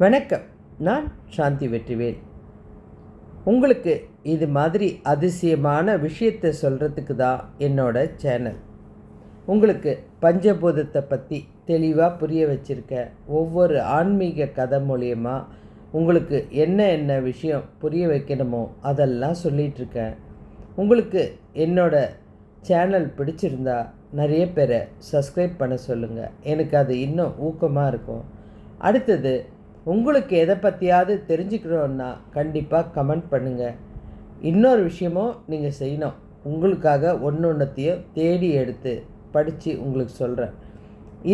வணக்கம். நான் சாந்தி வெற்றிவேல். உங்களுக்கு இது மாதிரி அதிசயமான விஷயத்தை சொல்கிறதுக்கு தான் என்னோட சேனல். உங்களுக்கு பஞ்சபூதத்தை பற்றி தெளிவாக புரிய வச்சுருக்கேன். ஒவ்வொரு ஆன்மீக கதை மூலியமா உங்களுக்கு என்ன விஷயம் புரிய வைக்கணுமோ அதெல்லாம் சொல்லிகிட்ருக்கேன். உங்களுக்கு என்னோட சேனல் பிடிச்சிருந்தா நிறைய பேரை சப்ஸ்கிரைப் பண்ண சொல்லுங்கள். எனக்கு அது இன்னும் ஊக்கமாக இருக்கும். அடுத்தது, உங்களுக்கு எதை பற்றியாவது தெரிஞ்சுக்கணுன்னா கண்டிப்பாக கமெண்ட் பண்ணுங்கள். இன்னொரு விஷயமும் நீங்கள் செய்யணும். உங்களுக்காக ஒன்றையும் தேடி எடுத்து படித்து உங்களுக்கு சொல்கிறேன்.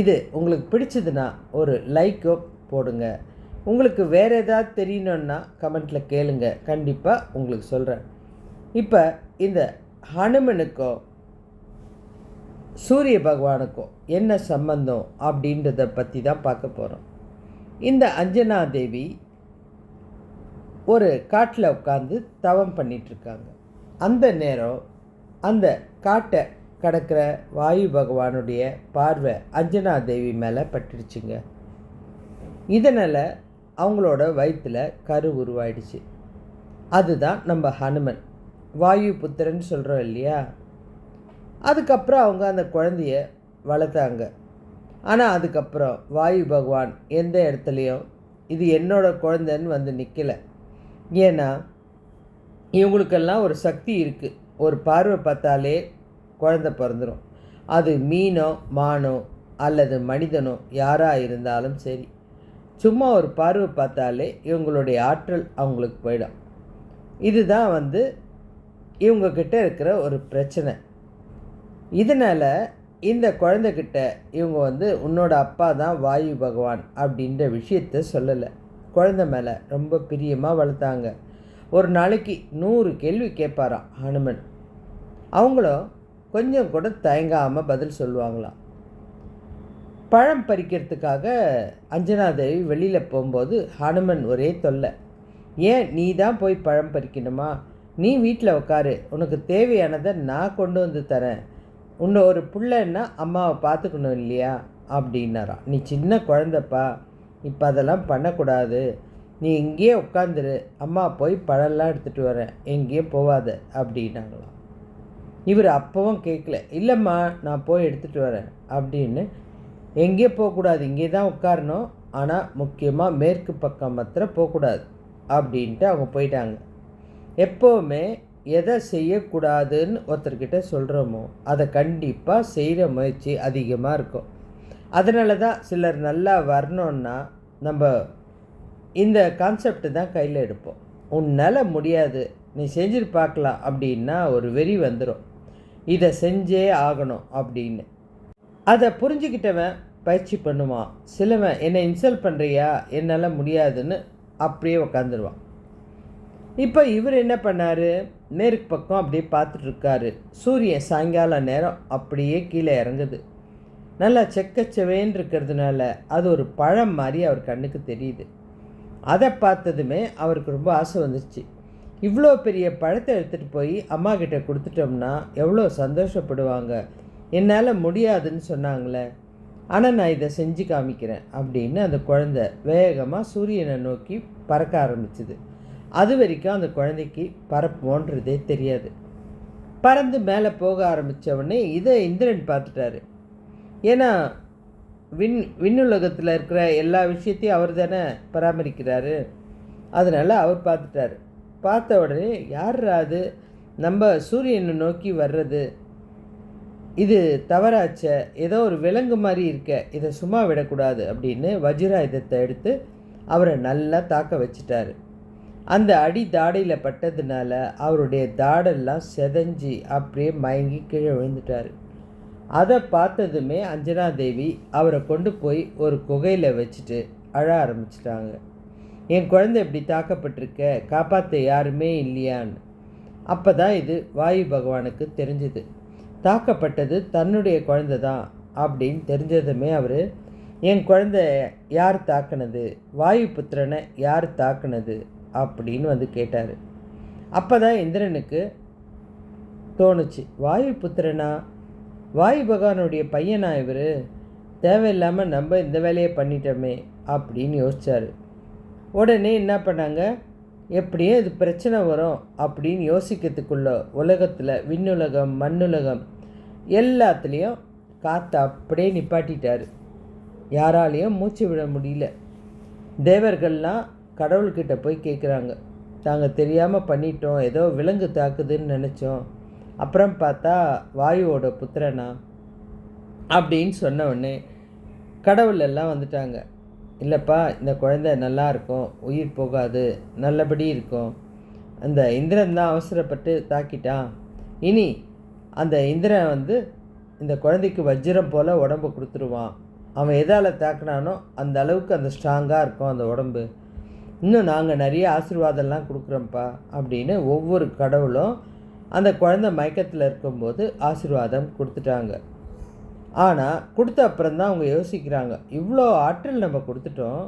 இது உங்களுக்கு பிடிச்சதுன்னா ஒரு லைக்கோ போடுங்க. உங்களுக்கு வேறு ஏதாவது தெரியணுன்னா கமெண்ட்டில் கேளுங்க. கண்டிப்பாக உங்களுக்கு சொல்கிறேன். இப்போ இந்த ஹனுமனுக்கும் சூரிய பகவானுக்கும் என்ன சம்பந்தம் அப்படின்றத பற்றி தான் பார்க்க போகிறோம். இந்த அஞ்சனா தேவி ஒரு காட்டில் உட்காந்து தவம் பண்ணிகிட்ருக்காங்க. அந்த நேரம் அந்த காட்டை கடக்கிற வாயு பகவானுடைய பார்வை அஞ்சனா தேவி மேலே பட்டுடுச்சுங்க. இதனால் அவங்களோட வயிற்றில் கரு உருவாயிடுச்சு. அதுதான் நம்ம ஹனுமன், வாயு புத்திரன் சொல்கிறோம் இல்லையா. அதுக்கப்புறம் அவங்க அந்த குழந்தைய வளர்த்தாங்க. ஆனால் அதுக்கப்புறம் வாயு பகவான் எந்த இடத்துலையும் இது என்னோட குழந்தைன்னு வந்து நிற்கலை. ஏன்னா இவங்களுக்கெல்லாம் ஒரு சக்தி இருக்குது. ஒரு பார்வை பார்த்தாலே குழந்தை பிறந்துடும். அது மீனோ மானோ அல்லது மனிதனோ யாராக இருந்தாலும் சரி, சும்மா ஒரு பார்வை பார்த்தாலே இவங்களுடைய ஆற்றல் அவங்களுக்கு போயிடும். இதுதான் இவங்கக்கிட்ட இருக்கிற ஒரு பிரச்சனை. இதனால் இந்த குழந்தைகிட்ட இவங்க உன்னோட அப்பா தான் வாயு பகவான் அப்படின்ற விஷயத்த சொல்லலை. குழந்தை மேலே ரொம்ப பிரியமாக வளர்த்தாங்க. ஒரு நாளைக்கு 100 கேள்வி கேட்பாராம் ஹனுமன். அவங்களும் கொஞ்சம் கூட தயங்காமல் பதில் சொல்லுவாங்களாம். பழம் பறிக்கிறதுக்காக அஞ்சனாதேவி வெளியில் போகும்போது ஹனுமன் ஒரே தொல்லை. ஏன் நீ தான் போய் பழம் பறிக்கணுமா? நீ வீட்டில் உட்காரு, உனக்கு தேவையானதை நான் கொண்டு வந்து தரேன். உன்னை ஒரு பிள்ளைன்னா அம்மாவை பார்த்துக்கணும் இல்லையா அப்படின்னாராம். நீ சின்ன குழந்தைப்பா, இப்போ அதெல்லாம் பண்ணக்கூடாது. நீ இங்கேயே உட்காந்துரு, அம்மா போய் பழம்லாம் எடுத்துகிட்டு வரேன், எங்கேயும் போகாத அப்படின்னாங்களாம். இவர் அப்பவும் கேட்கல. இல்லைம்மா, நான் போய் எடுத்துகிட்டு வரேன் அப்படின்னு. எங்கேயே போகக்கூடாது, இங்கே தான் உட்காரணும், ஆனால் முக்கியமாக மேற்கு பக்கம் மாத்திரம் போகக்கூடாது அப்படின்ட்டு அவங்க போயிட்டாங்க. எப்போவுமே எதை செய்யக்கூடாதுன்னு ஒருத்தர்கிட்ட சொல்கிறோமோ அதை கண்டிப்பாக செய்கிற முயற்சி அதிகமாக இருக்கும். அதனால தான் சிலர் நல்லா வரணுன்னா நம்ம இந்த கான்செப்ட் தான் கையில் எடுப்போம். உன்னால் முடியாது, நீ செஞ்சுட்டு பார்க்கலாம் அப்படின்னா ஒரு வெறி வந்துடும். இதை செஞ்சே ஆகணும் அப்படின்னு. அதை புரிஞ்சுக்கிட்டவன் பயிற்சி பண்ணுவான். சிலவன் என்னை இன்சல்ட் பண்ணுறியா, என்னால் முடியாதுன்னு அப்படியே உக்காந்துருவான். இப்போ இவர் என்ன பண்ணார், மேற்கு பக்கம் அப்படியே பார்த்துட்ருக்காரு. சூரியன் சாயங்கால நேரம் அப்படியே கீழே இறங்குது. நல்லா செக்கச்சவேன்னு இருக்கிறதுனால அது ஒரு பழம் மாதிரி அவர் கண்ணுக்கு தெரியுது. அதை பார்த்ததுமே அவருக்கு ரொம்ப ஆசை வந்துச்சு. இவ்வளோ பெரிய பழத்தை எடுத்துகிட்டு போய் அம்மா கிட்ட கொடுத்துட்டோம்னா எவ்வளோ சந்தோஷப்படுவாங்க. என்னால் முடியாதுன்னு சொன்னாங்களே, ஆனால் நான் இதை செஞ்சு காமிக்கிறேன் அப்படின்னு அந்த குழந்தை வேகமாக சூரியனை நோக்கி பறக்க ஆரம்பிச்சுது. அது வரைக்கும் அந்த குழந்தைக்கு பறப்போன்றதே தெரியாது. பறந்து மேலே போக ஆரம்பித்தவுடனே இதை இந்திரன் பார்த்துட்டாரு. ஏன்னா விண்ணுலகத்தில் இருக்கிற எல்லா விஷயத்தையும் அவர் தானே பராமரிக்கிறாரு. அதனால் அவர் பார்த்துட்டாரு. பார்த்த உடனே யாரா அது நம்ம சூரியனை நோக்கி வர்றது, இது தவறாச்ச, ஏதோ ஒரு விலங்கு மாதிரி இருக்க, இதை சும்மா விடக்கூடாது அப்படின்னு வஜ்ராயுதத்தை எடுத்து அவரை நல்லா தாக்க வச்சிட்டாரு. அந்த அடி தாடையில் பட்டதுனால அவருடைய தாடெல்லாம் செதஞ்சி அப்படியே மயங்கி கீழே விழுந்துட்டார். அதை பார்த்ததுமே அஞ்சனாதேவி அவரை கொண்டு போய் ஒரு குகையில் வச்சுட்டு அழ ஆரம்பிச்சிட்டாங்க. என் குழந்தை இப்படி தாக்கப்பட்டிருக்க, காப்பாற்ற யாருமே இல்லையான்னு. அப்போ தான் இது வாயு பகவானுக்கு தெரிஞ்சுது. தாக்கப்பட்டது தன்னுடைய குழந்தை தான் அப்படின்னு தெரிஞ்சதுமே அவர், என் குழந்தை யார் தாக்குனது, வாயு புத்திரனை யார் தாக்குனது அப்படின்னு கேட்டார். அப்போ தான் இந்திரனுக்கு தோணுச்சு, வாயு புத்திரனா, வாயு பகவானுடைய பையனா இவர், தேவையில்லாமல் நம்ம இந்த வேலையை பண்ணிட்டோமே அப்படின்னு யோசித்தார். உடனே என்ன பண்ணாங்க, எப்படியும் இது பிரச்சனை வரும் அப்படின்னு யோசிக்கிறதுக்குள்ள உலகத்தில் விண்ணுலகம் மண்ணுலகம் எல்லாத்துலேயும் காற்றை அப்படியே நிப்பாட்டிட்டார். யாராலையும் மூச்சு விட முடியல. தேவர்கள்லாம் கடவுள்கிட்ட போய் கேட்குறாங்க, நாங்கள் தெரியாமல் பண்ணிட்டோம், ஏதோ விலங்கு தாக்குதுன்னு நினச்சோம், அப்புறம் பார்த்தா வாயுவோட புத்திரனா அப்படின்னு சொன்ன உடனே கடவுள் எல்லாம் வந்துட்டாங்க. இல்லைப்பா, இந்த குழந்தை நல்லா இருக்கும், உயிர் போகாது, நல்லபடி இருக்கும். அந்த இந்திரன் தான் அவசரப்பட்டு தாக்கிட்டான். இனி அந்த இந்திரன் வந்து இந்த குழந்தைக்கு வஜ்ரம் போல் உடம்பு கொடுத்துருவான். அவன் எதால் தாக்கினானோ அந்த அளவுக்கு அந்த ஸ்ட்ராங்காக இருக்கும் அந்த உடம்பு. இன்னும் நாங்கள் நிறைய ஆசீர்வாதம்லாம் கொடுக்குறோம்ப்பா அப்படின்னு ஒவ்வொரு கடவுளும் அந்த குழந்தை மயக்கத்தில் இருக்கும்போது ஆசீர்வாதம் கொடுத்துட்டாங்க. ஆனால் கொடுத்த அப்புறம்தான் அவங்க யோசிக்கிறாங்க, இவ்வளோ ஆற்றல் நம்ம கொடுத்துட்டோம்,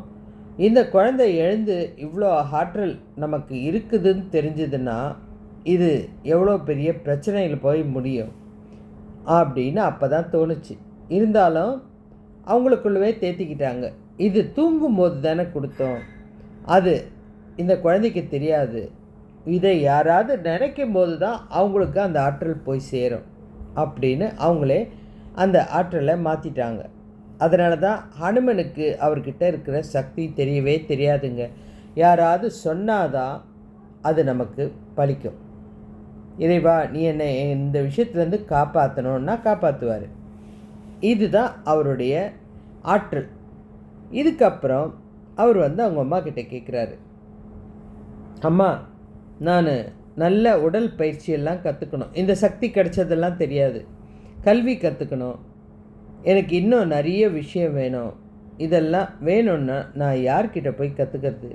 இந்த குழந்தை எழுந்து இவ்வளோ ஆற்றல் நமக்கு இருக்குதுன்னு தெரிஞ்சதுன்னா இது எவ்வளோ பெரிய பிரச்சனையில் போய் முடியும் அப்படின்னு அப்போ தான் தோணுச்சு. இருந்தாலும் அவங்களுக்குள்ளவே தேத்திக்கிட்டாங்க, இது தூங்கும்போது தானே கொடுத்தோம், அது இந்த குழந்தைக்கு தெரியாது, இதை யாராவது நினைக்கும் போது தான் அவங்களுக்கு அந்த ஆற்றல் போய் சேரும் அப்படின்னு அவங்களே அந்த ஆற்றலை மாற்றிட்டாங்க. அதனால தான் ஹனுமனுக்கு அவர்கிட்ட இருக்கிற சக்தி தெரியவே தெரியாதுங்க. யாராவது சொன்னாதான் அது நமக்கு பலிக்கும். இறைவா, நீ என்னை இந்த விஷயத்துலேருந்து காப்பாற்றணுன்னா காப்பாற்றுவார். இதுதான் அவருடைய ஆற்றல். இதுக்கப்புறம் அவர் வந்து அவங்க அம்மா கிட்ட கேட்குறாரு, அம்மா, நான் நல்ல உடல் பயிற்சியெல்லாம் கற்றுக்கணும், இந்த சக்தி கிடைச்சதெல்லாம் தெரியாது, கல்வி கற்றுக்கணும், எனக்கு இன்னும் நிறைய விஷயம் வேணும், இதெல்லாம் வேணும்னா நான் யார்கிட்ட போய் கற்றுக்கிறது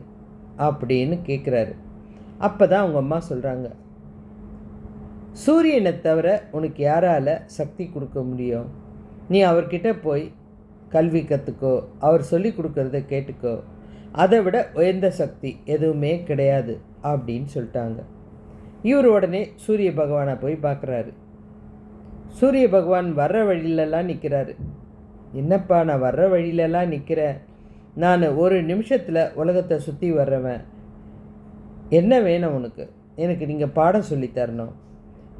அப்படின்னு கேட்குறாரு. அப்போ தான் அவங்க அம்மா சொல்கிறாங்க, சூரியனை தவிர உனக்கு யாரால் சக்தி கொடுக்க முடியும், நீ அவர்கிட்ட போய் கல்வி கற்றுக்கோ, அவர் சொல்லி கொடுக்கறத கேட்டுக்கோ, அதை விட உயர்ந்த சக்தி எதுவுமே கிடையாது அப்படின்னு சொல்லிட்டாங்க. இவர் உடனே சூரிய பகவானை போய் பார்க்குறாரு. சூரிய பகவான் வர்ற வழியிலலாம் நிற்கிறாரு. என்னப்பா, நான் வர்ற வழியிலலாம் நிற்கிறேன், நான் ஒரு நிமிஷத்தில் உலகத்தை சுற்றி வர்றவன், என்ன வேணும் உனக்கு, எனக்கு நீங்கள் பாடம் சொல்லித்தரணும்,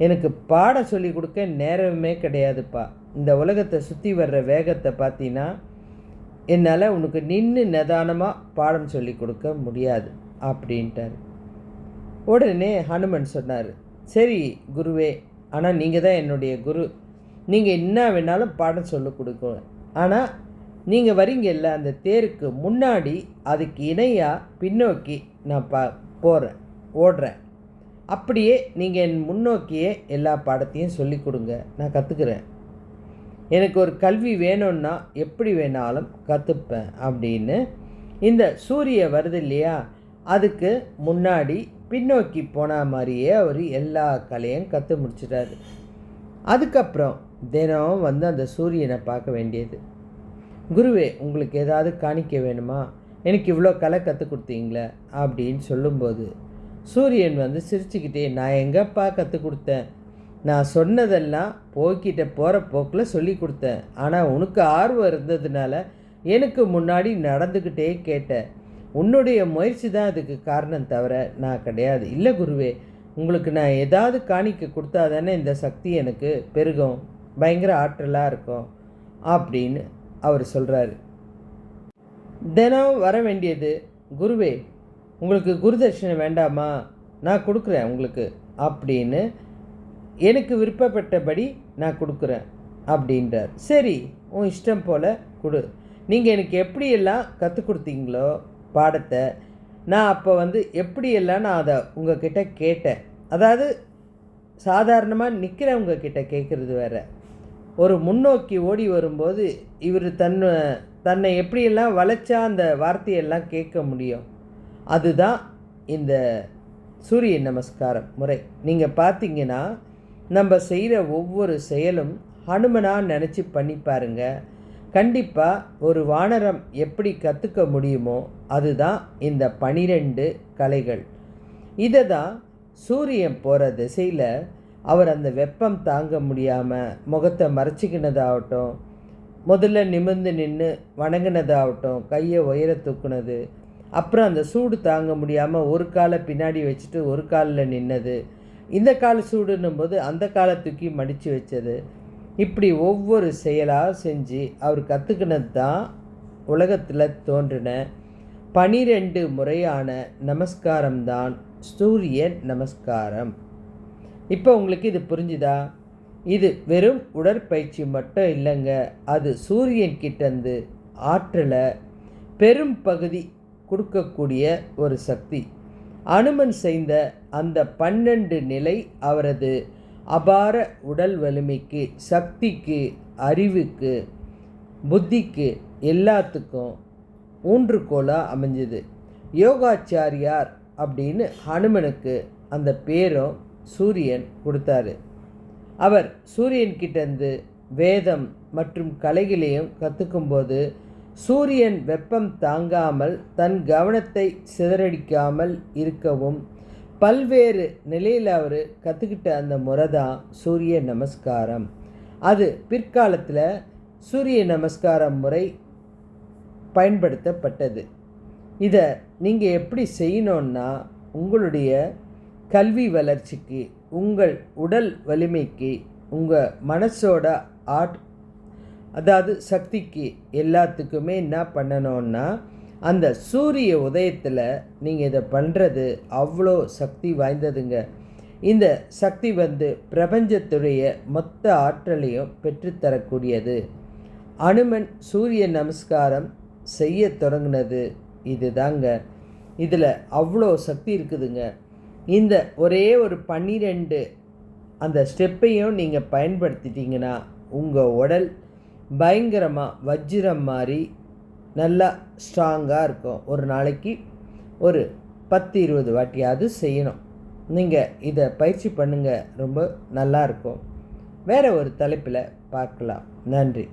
எனக்கு பாடம் சொல்லி கொடுக்க நேரமே கிடையாதுப்பா, இந்த உலகத்தை சுற்றி வர்ற வேகத்தை பார்த்தீங்கன்னா என்னால் உனக்கு நின்று நிதானமாக பாடம் சொல்லி கொடுக்க முடியாது அப்படின்ட்டார். உடனே ஹனுமன் சொன்னார், சரி குருவே, ஆனால் நீங்கள் தான் என்னுடைய குரு, நீங்கள் என்ன வேணாலும் பாடம் சொல்லி கொடுக்குவேன், ஆனால் நீங்கள் வரீங்கல்ல அந்த தேருக்கு முன்னாடி அதுக்கு இணையாக பின்னோக்கி நான் போகிறேன், ஓடுறேன், அப்படியே நீங்கள் என் முன்னோக்கியே எல்லா பாடத்தையும் சொல்லி கொடுங்க, நான் கற்றுக்குறேன், எனக்கு ஒரு கல்வி வேணும்னா எப்படி வேணாலும் கற்றுப்பேன் அப்படின்னு இந்த சூரிய வருது இல்லையா, அதுக்கு முன்னாடி பின்னோக்கி போன மாதிரியே அவர் எல்லா கலையும் கற்று முடிச்சிட்டாரு. அதுக்கப்புறம் தினம் வந்து அந்த சூரியனை பார்க்க வேண்டியது. குருவே, உங்களுக்கு ஏதாவது காணிக்க வேணுமா, எனக்கு இவ்வளோ கலை கற்றுக் கொடுத்தீங்களே அப்படின்னு சொல்லும்போது சூரியன் வந்து சிரிச்சுக்கிட்டே, நான் எங்கப்பா கற்றுக் கொடுத்தேன், நான் சொன்னதெல்லாம் போய்கிட்ட போகிற போக்கில் சொல்லி கொடுத்தேன், ஆனால் உனக்கு ஆர்வம் இருந்ததுனால எனக்கு முன்னாடி நடந்துக்கிட்டே கேட்டேன், உன்னுடைய முயற்சி தான் அதுக்கு காரணம் தவிர நான் கிடையாது. இல்லை குருவே, உங்களுக்கு நான் ஏதாவது காணிக்க கொடுத்தா தானே இந்த சக்தி எனக்கு பெருகும், பயங்கர ஆற்றலாக இருக்கும் அப்படின்னு அவர் சொல்கிறாரு. தினம் வர வேண்டியது, குருவே உங்களுக்கு குருதட்சிணை வேண்டாமா, நான் கொடுக்குறேன் உங்களுக்கு அப்படின்னு, எனக்கு விருப்பப்பட்டபடி நான் கொடுக்குறேன் அப்படின்றார். சரி, உன் இஷ்டம் போல் கொடு, நீங்கள் எனக்கு எப்படியெல்லாம் கற்றுக் கொடுத்தீங்களோ பாடத்தை, நான் அப்போ வந்து எப்படியெல்லாம் நான் அதை உங்ககிட்ட கேட்டேன், அதாவது சாதாரணமாக நிற்கிறவங்க கிட்ட கேட்குறது வேற, ஒரு முன்னோக்கி ஓடி வரும்போது இவர் தன்னை எப்படியெல்லாம் வளைச்சா அந்த வார்த்தையெல்லாம் கேட்க முடியும், அதுதான் இந்த சூரிய நமஸ்காரம் முறை. நீங்கள் பார்த்தீங்கன்னா நம்ம செய்கிற ஒவ்வொரு செயலும் ஹனுமனாக நினச்சி பண்ணி பாருங்க, கண்டிப்பாக ஒரு வானரம் எப்படி கற்றுக்க முடியுமோ அதுதான் இந்த 12 கலைகள். இதை தான் சூரியன் போகிற திசையில் அவர் அந்த வெப்பம் தாங்க முடியாமல் முகத்தை மறைச்சிக்கினதாகட்டும், முதல்ல நிமிர்ந்து நின்று வணங்கினதாகட்டும், கையை உயர தூக்குனது, அப்புறம் அந்த சூடு தாங்க முடியாமல் ஒரு காலை பின்னாடி வச்சுட்டு ஒரு காலில் நின்னது, இந்த கால் சூடுன்னும் போது அந்த காலை தூக்கி மடித்து வச்சது, இப்படி ஒவ்வொரு செயலாக செஞ்சு அவர் கற்றுக்கினது தான் உலகத்தில் தோன்றின 12 முறையான நமஸ்காரம்தான் சூரிய நமஸ்காரம். இப்போ உங்களுக்கு இது புரிஞ்சுதா? இது வெறும் உடற்பயிற்சி மட்டும் இல்லைங்க, அது சூரியன் கிட்டேருந்து ஆற்றலை பெரும் பகுதி கொடுக்கக்கூடிய ஒரு சக்தி. அனுமன் செய்த அந்த 12 நிலை அவரது அபார உடல் வலிமைக்கு, சக்திக்கு, அறிவுக்கு, புத்திக்கு எல்லாத்துக்கும் ஊன்றுகோலாக அமைஞ்சுது. யோகாச்சாரியார் அப்படின்னு ஹனுமனுக்கு அந்த பேரும் சூரியன் கொடுத்தாரு. அவர் சூரியன்கிட்டேருந்து வேதம் மற்றும் கலைகளையும் கற்றுக்கும்போது சூரியன் வெப்பம் தாங்காமல் தன் கவனத்தை சிதறடிக்காமல் இருக்கவும் பல்வேறு நிலையில் அவர் கற்றுக்கிட்ட அந்த முறை தான் சூரிய நமஸ்காரம். அது பிற்காலத்தில் சூரிய நமஸ்காரம் முறை பயன்படுத்தப்பட்டது. இதை நீங்கள் எப்படி செய்யணுன்னா, உங்களுடைய கல்வி வளர்ச்சிக்கு, உங்கள் உடல் வலிமைக்கு, உங்கள் மனசோட அதாவது சக்திக்கு எல்லாத்துக்குமே என்ன பண்ணணுன்னா, அந்த சூரிய உதயத்தில் நீங்கள் இதை பண்ணுறது அவ்வளோ சக்தி வாய்ந்ததுங்க. இந்த சக்தி பிரபஞ்சத்துடைய மொத்த ஆற்றலையும் பெற்றுத்தரக்கூடியது. அனுமன் சூரிய நமஸ்காரம் செய்ய தொடங்கினது இதுதாங்க. இதில் அவ்வளோ சக்தி இருக்குதுங்க. இந்த ஒரே ஒரு 12 அந்த ஸ்டெப்பையும் நீங்கள் பயன்படுத்திட்டீங்கன்னா உங்கள் உடல் பயங்கரமாக வஜ்ரம் மாதிரி நல்லா ஸ்ட்ராங்காக இருக்கும். ஒரு நாளைக்கு ஒரு 10-20 வாட்டியாவது செய்யணும். நீங்கள் இதை பயிற்சி பண்ணுங்கள், ரொம்ப நல்லாயிருக்கும். வேறு ஒரு தலைப்பில் பார்க்கலாம். நன்றி.